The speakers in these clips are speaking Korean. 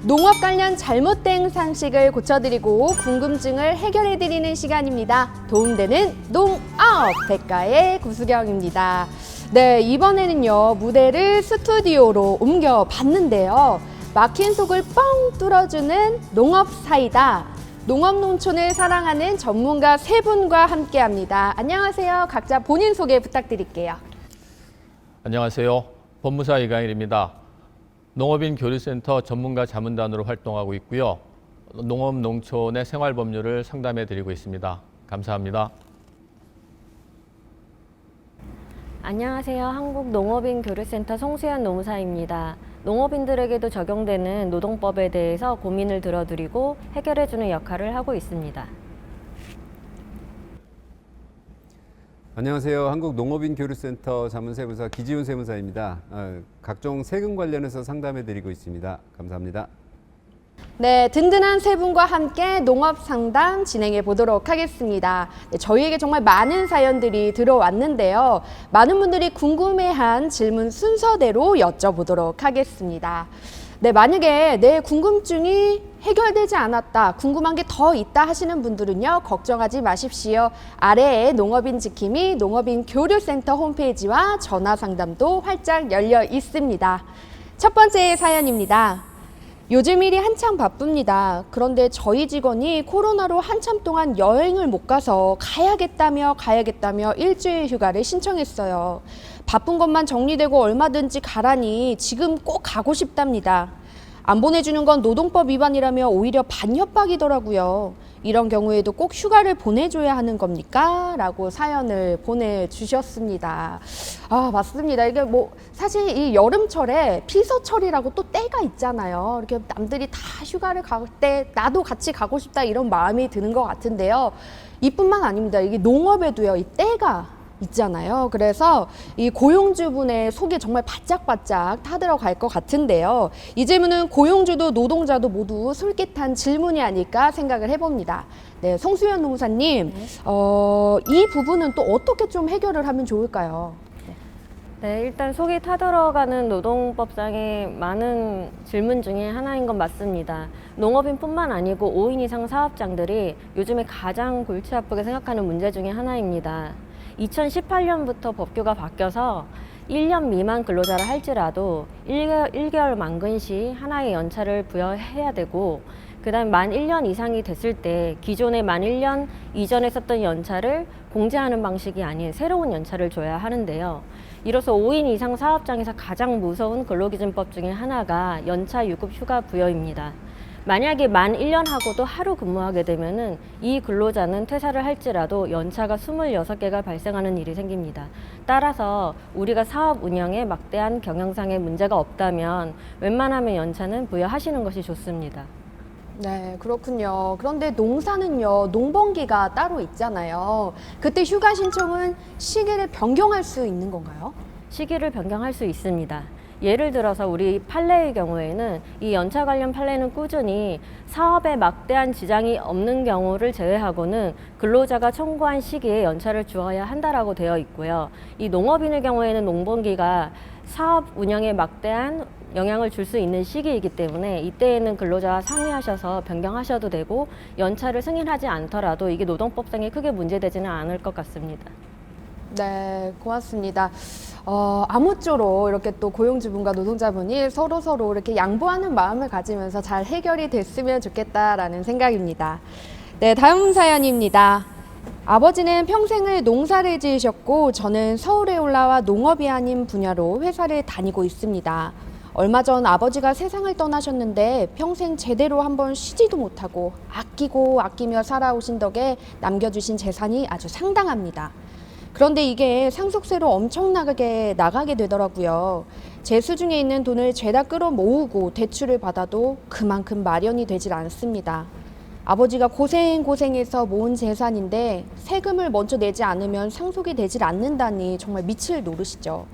농업 관련 잘못된 상식을 고쳐드리고 궁금증을 해결해드리는 시간입니다. 도움되는 농업 백가의 구수경입니다. 네, 이번에는요, 무대를 스튜디오로 옮겨봤는데요. 막힌 속을 뻥 뚫어주는 농업 사이다. 농업 농촌을 사랑하는 전문가 세 분과 함께합니다. 안녕하세요. 각자 본인 소개 부탁드릴게요. 안녕하세요. 법무사 이강일입니다. 농업인 교류센터 전문가 자문단으로 활동하고 있고요. 농업 농촌의 생활 법률을 상담해 드리고 있습니다. 감사합니다. 안녕하세요. 한국농업인 교류센터 송수연 노무사입니다. 농업인들에게도 적용되는 노동법에 대해서 고민을 들어드리고 해결해주는 역할을 하고 있습니다. 안녕하세요. 한국농업인교류센터 자문세무사 기지훈 세무사입니다. 각종 세금 관련해서 상담해드리고 있습니다. 감사합니다. 네, 든든한 세 분과 함께 농업 상담 진행해 보도록 하겠습니다. 네, 저희에게 정말 많은 사연들이 들어왔는데요. 많은 분들이 궁금해한 질문 순서대로 여쭤보도록 하겠습니다. 네, 만약에 내 궁금증이 해결되지 않았다, 궁금한 게 더 있다 하시는 분들은요, 걱정하지 마십시오. 아래에 농업인 지킴이 농업인 교류센터 홈페이지와 전화 상담도 활짝 열려 있습니다. 첫 번째 사연입니다. 요즘 일이 한창 바쁩니다. 그런데 저희 직원이 코로나로 한참 동안 여행을 못 가서 가야겠다며 일주일 휴가를 신청했어요. 바쁜 것만 정리되고 얼마든지 가라니 지금 꼭 가고 싶답니다. 안 보내주는 건 노동법 위반이라며 오히려 반협박이더라고요. 이런 경우에도 꼭 휴가를 보내줘야 하는 겁니까? 라고 사연을 보내주셨습니다. 아, 맞습니다. 이게 뭐 사실 이 여름철에 피서철이라고 또 때가 있잖아요. 이렇게 남들이 다 휴가를 갈 때 나도 같이 가고 싶다 이런 마음이 드는 것 같은데요. 이뿐만 아닙니다. 이게 농업에도요, 이 때가 있잖아요. 그래서 이 고용주분의 속이 정말 바짝바짝 타들어갈 것 같은데요. 이 질문은 고용주도 노동자도 모두 솔깃한 질문이 아닐까 생각을 해봅니다. 네, 송수연 노무사님, 이 부분은 또 어떻게 좀 해결을 하면 좋을까요? 네, 일단 속이 타들어가는 노동법상의 많은 질문 중에 하나인 건 맞습니다. 농업인뿐만 아니고 5인 이상 사업장들이 요즘에 가장 골치 아프게 생각하는 문제 중에 하나입니다. 2018년부터 법규가 바뀌어서 1년 미만 근로자라 할지라도 1개월 만근 시 하나의 연차를 부여해야 되고, 그 다음에 만 1년 이상이 됐을 때 기존의 만 1년 이전에 썼던 연차를 공제하는 방식이 아닌 새로운 연차를 줘야 하는데요. 이로써 5인 이상 사업장에서 가장 무서운 근로기준법 중에 하나가 연차 유급 휴가 부여입니다. 만약에 만 1년 하고도 하루 근무하게 되면은 이 근로자는 퇴사를 할지라도 연차가 26개가 발생하는 일이 생깁니다. 따라서 우리가 사업 운영에 막대한 경영상의 문제가 없다면 웬만하면 연차는 부여하시는 것이 좋습니다. 네, 그렇군요. 그런데 농사는요, 농번기가 따로 있잖아요. 그때 휴가 신청은 시기를 변경할 수 있는 건가요? 시기를 변경할 수 있습니다. 예를 들어서 우리 판례의 경우에는 이 연차 관련 판례는 꾸준히 사업에 막대한 지장이 없는 경우를 제외하고는 근로자가 청구한 시기에 연차를 주어야 한다라고 되어 있고요. 이 농업인의 경우에는 농번기가 사업 운영에 막대한 영향을 줄 수 있는 시기이기 때문에 이때에는 근로자와 상의하셔서 변경하셔도 되고, 연차를 승인하지 않더라도 이게 노동법상에 크게 문제되지는 않을 것 같습니다. 네, 고맙습니다. 아무쪼록 이렇게 또 고용주분과 노동자분이 서로 이렇게 양보하는 마음을 가지면서 잘 해결이 됐으면 좋겠다라는 생각입니다. 네, 다음 사연입니다. 아버지는 평생을 농사를 지으셨고 저는 서울에 올라와 농업이 아닌 분야로 회사를 다니고 있습니다. 얼마 전 아버지가 세상을 떠나셨는데 평생 제대로 한번 쉬지도 못하고 아끼며 살아오신 덕에 남겨주신 재산이 아주 상당합니다. 그런데 이게 상속세로 엄청나게 나가게 되더라고요. 제 수중에 있는 돈을 죄다 끌어모으고 대출을 받아도 그만큼 마련이 되질 않습니다. 아버지가 고생해서 모은 재산인데 세금을 먼저 내지 않으면 상속이 되질 않는다니 정말 미칠 노릇이죠.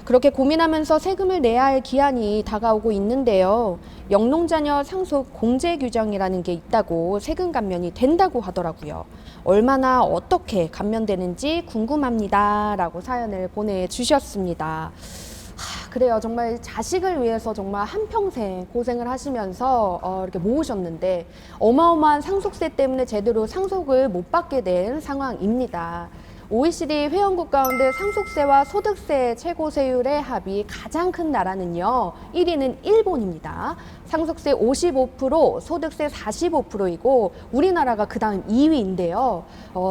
그렇게 고민하면서 세금을 내야 할 기한이 다가오고 있는데요. 영농자녀 상속 공제 규정이라는 게 있다고 세금 감면이 된다고 하더라고요. 얼마나 어떻게 감면되는지 궁금합니다. 라고 사연을 보내주셨습니다. 그래요. 정말 자식을 위해서 정말 한평생 고생을 하시면서 이렇게 모으셨는데 어마어마한 상속세 때문에 제대로 상속을 못 받게 된 상황입니다. OECD 회원국 가운데 상속세와 소득세 최고세율의 합이 가장 큰 나라는요. 1위는 일본입니다. 상속세 55%, 소득세 45%이고 우리나라가 그다음 2위인데요.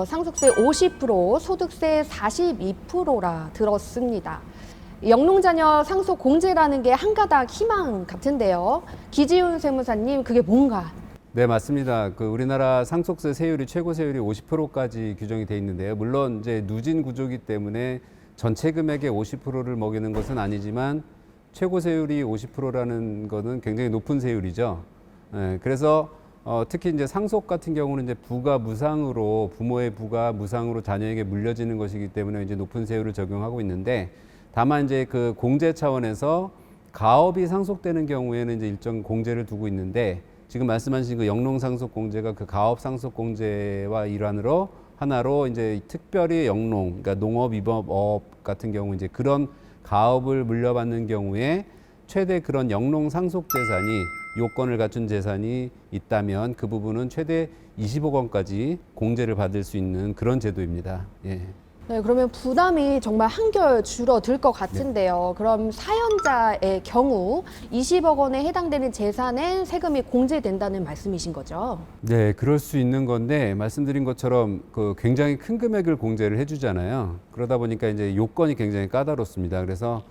상속세 50%, 소득세 42%라 들었습니다. 영농자녀 상속 공제라는 게 한 가닥 희망 같은데요. 기지훈 세무사님, 그게 뭔가? 네, 맞습니다. 그 우리나라 상속세 세율이 최고 세율이 50%까지 규정이 돼 있는데요. 물론 이제 누진 구조이기 때문에 전체 금액의 50%를 먹이는 것은 아니지만 최고 세율이 50%라는 것은 굉장히 높은 세율이죠. 그래서 특히 이제 상속 같은 경우는 이제 부가 무상으로 부모의 부가 무상으로 자녀에게 물려지는 것이기 때문에 이제 높은 세율을 적용하고 있는데 다만 이제 그 공제 차원에서 가업이 상속되는 경우에는 이제 일정 공제를 두고 있는데 지금 말씀하신 그 영농상속 공제가 그 가업 상속 공제와 일환으로 하나로 이제 특별히 영농, 그러니까 농업, 임업 같은 경우 이제 그런 가업을 물려받는 경우에 최대 그런 영농 상속 재산이 요건을 갖춘 재산이 있다면 그 부분은 최대 20억 원까지 공제를 받을 수 있는 그런 제도입니다. 예. 네, 그러면 부담이 정말 한결 줄어들 것 같은데요. 그럼 사연자의 경우 20억 원에 해당되는 재산에 세금이 공제된다는 말씀이신 거죠? 네, 그럴 수 있는 건데 말씀드린 것처럼 그 굉장히 큰 금액을 공제를 해주잖아요. 그러다 보니까 이제 요건이 굉장히 까다롭습니다. 그래서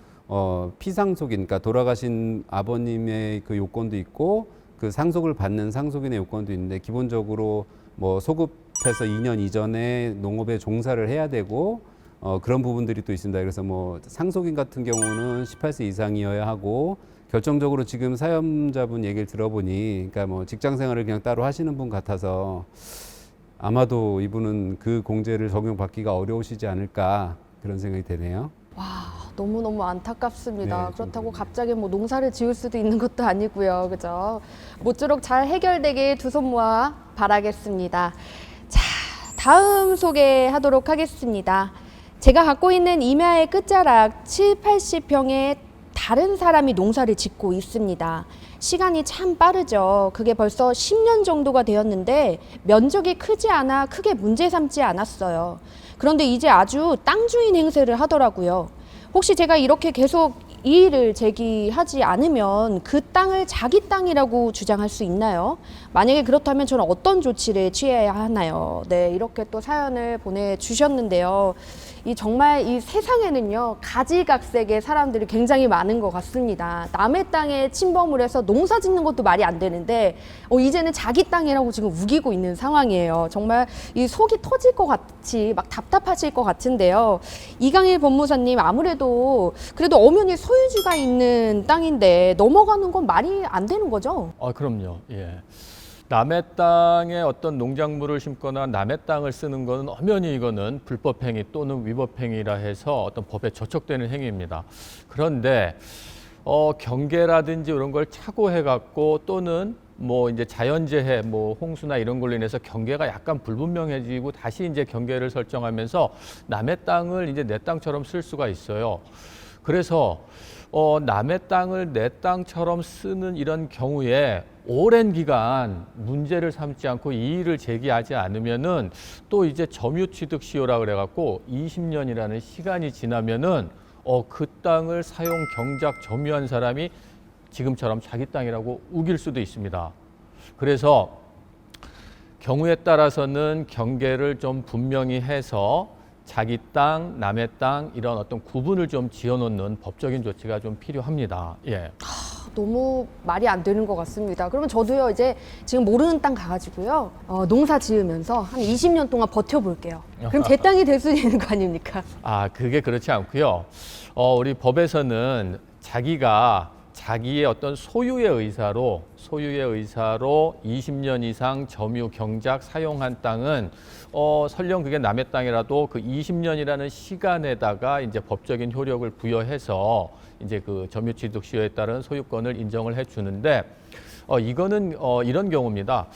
피상속인, 그러니까 돌아가신 아버님의 그 요건도 있고 그 상속을 받는 상속인의 요건도 있는데 기본적으로 뭐 소급해서 2년 이전에 농업에 종사를 해야 되고 그런 부분들이 또 있습니다. 그래서 뭐 상속인 같은 경우는 18세 이상이어야 하고 결정적으로 지금 사연자분 얘기를 들어보니 그러니까 뭐 직장 생활을 그냥 따로 하시는 분 같아서 아마도 이분은 그 공제를 적용받기가 어려우시지 않을까 그런 생각이 되네요. 와, 너무너무 안타깝습니다. 네, 그렇다고 갑자기 뭐 농사를 지을 수도 있는 것도 아니고요. 그죠? 모쪼록 잘 해결되길 두 손 모아 바라겠습니다. 자, 다음 소개하도록 하겠습니다. 제가 갖고 있는 임야의 끝자락 7, 80평에 다른 사람이 농사를 짓고 있습니다. 시간이 참 빠르죠. 그게 벌써 10년 정도가 되었는데 면적이 크지 않아 크게 문제 삼지 않았어요. 그런데 이제 아주 땅 주인 행세를 하더라고요. 혹시 제가 이렇게 계속 이의를 제기하지 않으면 그 땅을 자기 땅이라고 주장할 수 있나요? 만약에 그렇다면 저는 어떤 조치를 취해야 하나요? 네, 이렇게 또 사연을 보내주셨는데요. 정말 이 세상에는요, 가지각색의 사람들이 굉장히 많은 것 같습니다. 남의 땅에 침범을 해서 농사 짓는 것도 말이 안 되는데, 이제는 자기 땅이라고 지금 우기고 있는 상황이에요. 정말 이 속이 터질 것 같이 막 답답하실 것 같은데요. 이강일 법무사님, 아무래도 그래도 엄연히 소유주가 있는 땅인데 넘어가는 건 말이 안 되는 거죠? 그럼요. 예. 남의 땅에 어떤 농작물을 심거나 남의 땅을 쓰는 것은 엄연히 이거는 불법 행위 또는 위법 행위라 해서 어떤 법에 저촉되는 행위입니다. 그런데 경계라든지 이런 걸 착오해 갖고 또는 뭐 이제 자연재해, 뭐 홍수나 이런 걸로 인해서 경계가 약간 불분명해지고 다시 이제 경계를 설정하면서 남의 땅을 이제 내 땅처럼 쓸 수가 있어요. 그래서 남의 땅을 내 땅처럼 쓰는 이런 경우에 오랜 기간 문제를 삼지 않고 이의를 제기하지 않으면은 또 이제 점유취득시효라 그래갖고 20년이라는 시간이 지나면은 그 땅을 사용 경작 점유한 사람이 지금처럼 자기 땅이라고 우길 수도 있습니다. 그래서 경우에 따라서는 경계를 좀 분명히 해서 자기 땅, 남의 땅 이런 어떤 구분을 좀 지어놓는 법적인 조치가 좀 필요합니다. 예. 너무 말이 안 되는 것 같습니다. 그러면 저도요, 이제 지금 모르는 땅 가가지고요, 농사 지으면서 한 20년 동안 버텨볼게요. 그럼 제 땅이 될 수 있는 거 아닙니까? 그게 그렇지 않고요. 우리 법에서는 자기가 자기의 어떤 소유의 의사로 20년 이상 점유, 경작, 사용한 땅은 설령 그게 남의 땅이라도 그 20년이라는 시간에다가 이제 법적인 효력을 부여해서 이제 그 점유취득시효에 따른 소유권을 인정을 해 주는데 이거는 이런 경우입니다.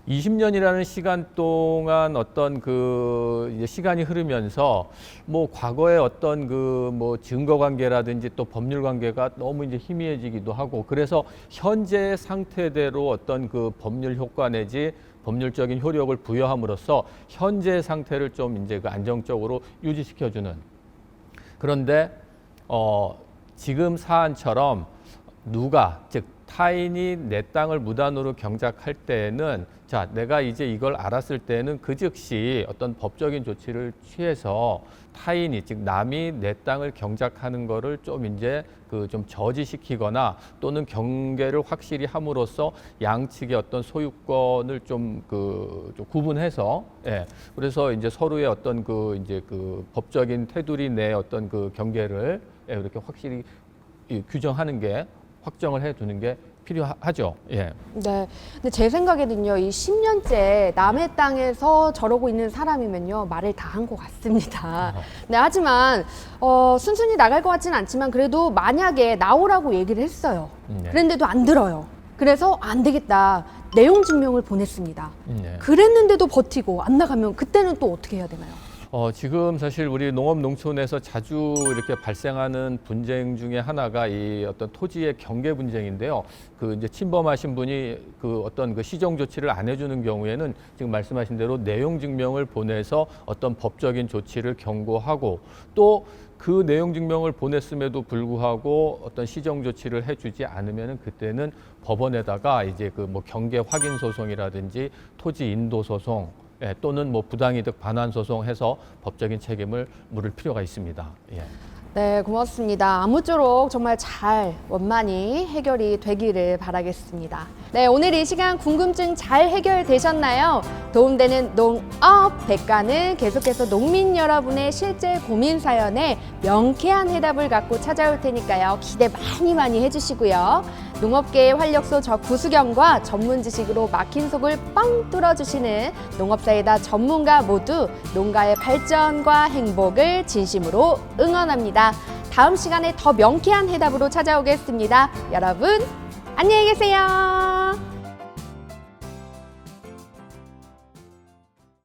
20년이라는 시간 동안 어떤 그 이제 시간이 흐르면서 뭐 과거의 어떤 그 뭐 증거 관계라든지 또 법률 관계가 너무 이제 희미해지기도 하고, 그래서 현재 상태대로 어떤 그 법률 효과 내지 법률적인 효력을 부여함으로써 현재 상태를 좀 이제 그 안정적으로 유지시켜주는. 그런데 지금 사안처럼 누가, 즉 타인이 내 땅을 무단으로 경작할 때에는, 자, 내가 이제 이걸 알았을 때는 그 즉시 어떤 법적인 조치를 취해서 타인이, 즉 남이 내 땅을 경작하는 거를 좀 이제 그 좀 저지시키거나 또는 경계를 확실히 함으로써 양측의 어떤 소유권을 좀 좀 구분해서, 예, 그래서 이제 서로의 어떤 그 이제 그 법적인 테두리 내 어떤 그 경계를, 예, 이렇게 확실히 규정하는 게, 확정을 해두는 게 필요하죠. 예. 네. 근데 제 생각에는요, 이 10년째 남의 땅에서 저러고 있는 사람이면요, 말을 다 한 것 같습니다. 네, 하지만, 순순히 나갈 것 같지는 않지만, 그래도 만약에 나오라고 얘기를 했어요. 네. 그랬는데도 안 들어요. 그래서 안 되겠다. 내용 증명을 보냈습니다. 네. 그랬는데도 버티고 안 나가면 그때는 또 어떻게 해야 되나요? 지금 사실 우리 농업 농촌에서 자주 이렇게 발생하는 분쟁 중에 하나가 이 어떤 토지의 경계 분쟁인데요. 그 이제 침범하신 분이 그 어떤 그 시정 조치를 안 해주는 경우에는 지금 말씀하신 대로 내용 증명을 보내서 어떤 법적인 조치를 경고하고, 또 그 내용 증명을 보냈음에도 불구하고 어떤 시정 조치를 해주지 않으면은 그때는 법원에다가 이제 그 뭐 경계 확인 소송이라든지 토지 인도 소송, 예, 또는 뭐 부당이득 반환 소송해서 법적인 책임을 물을 필요가 있습니다. 예. 네, 고맙습니다. 아무쪼록 정말 잘 원만히 해결이 되기를 바라겠습니다. 네, 오늘 이 시간 궁금증 잘 해결되셨나요? 도움되는 농업 백과는 계속해서 농민 여러분의 실제 고민 사연에 명쾌한 해답을 갖고 찾아올 테니까요. 기대 많이 해주시고요. 농업계의 활력소 저 구수경과 전문 지식으로 막힌 속을 뻥 뚫어주시는 농업사이다 전문가 모두 농가의 발전과 행복을 진심으로 응원합니다. 다음 시간에 더 명쾌한 해답으로 찾아오겠습니다. 여러분, 안녕히 계세요.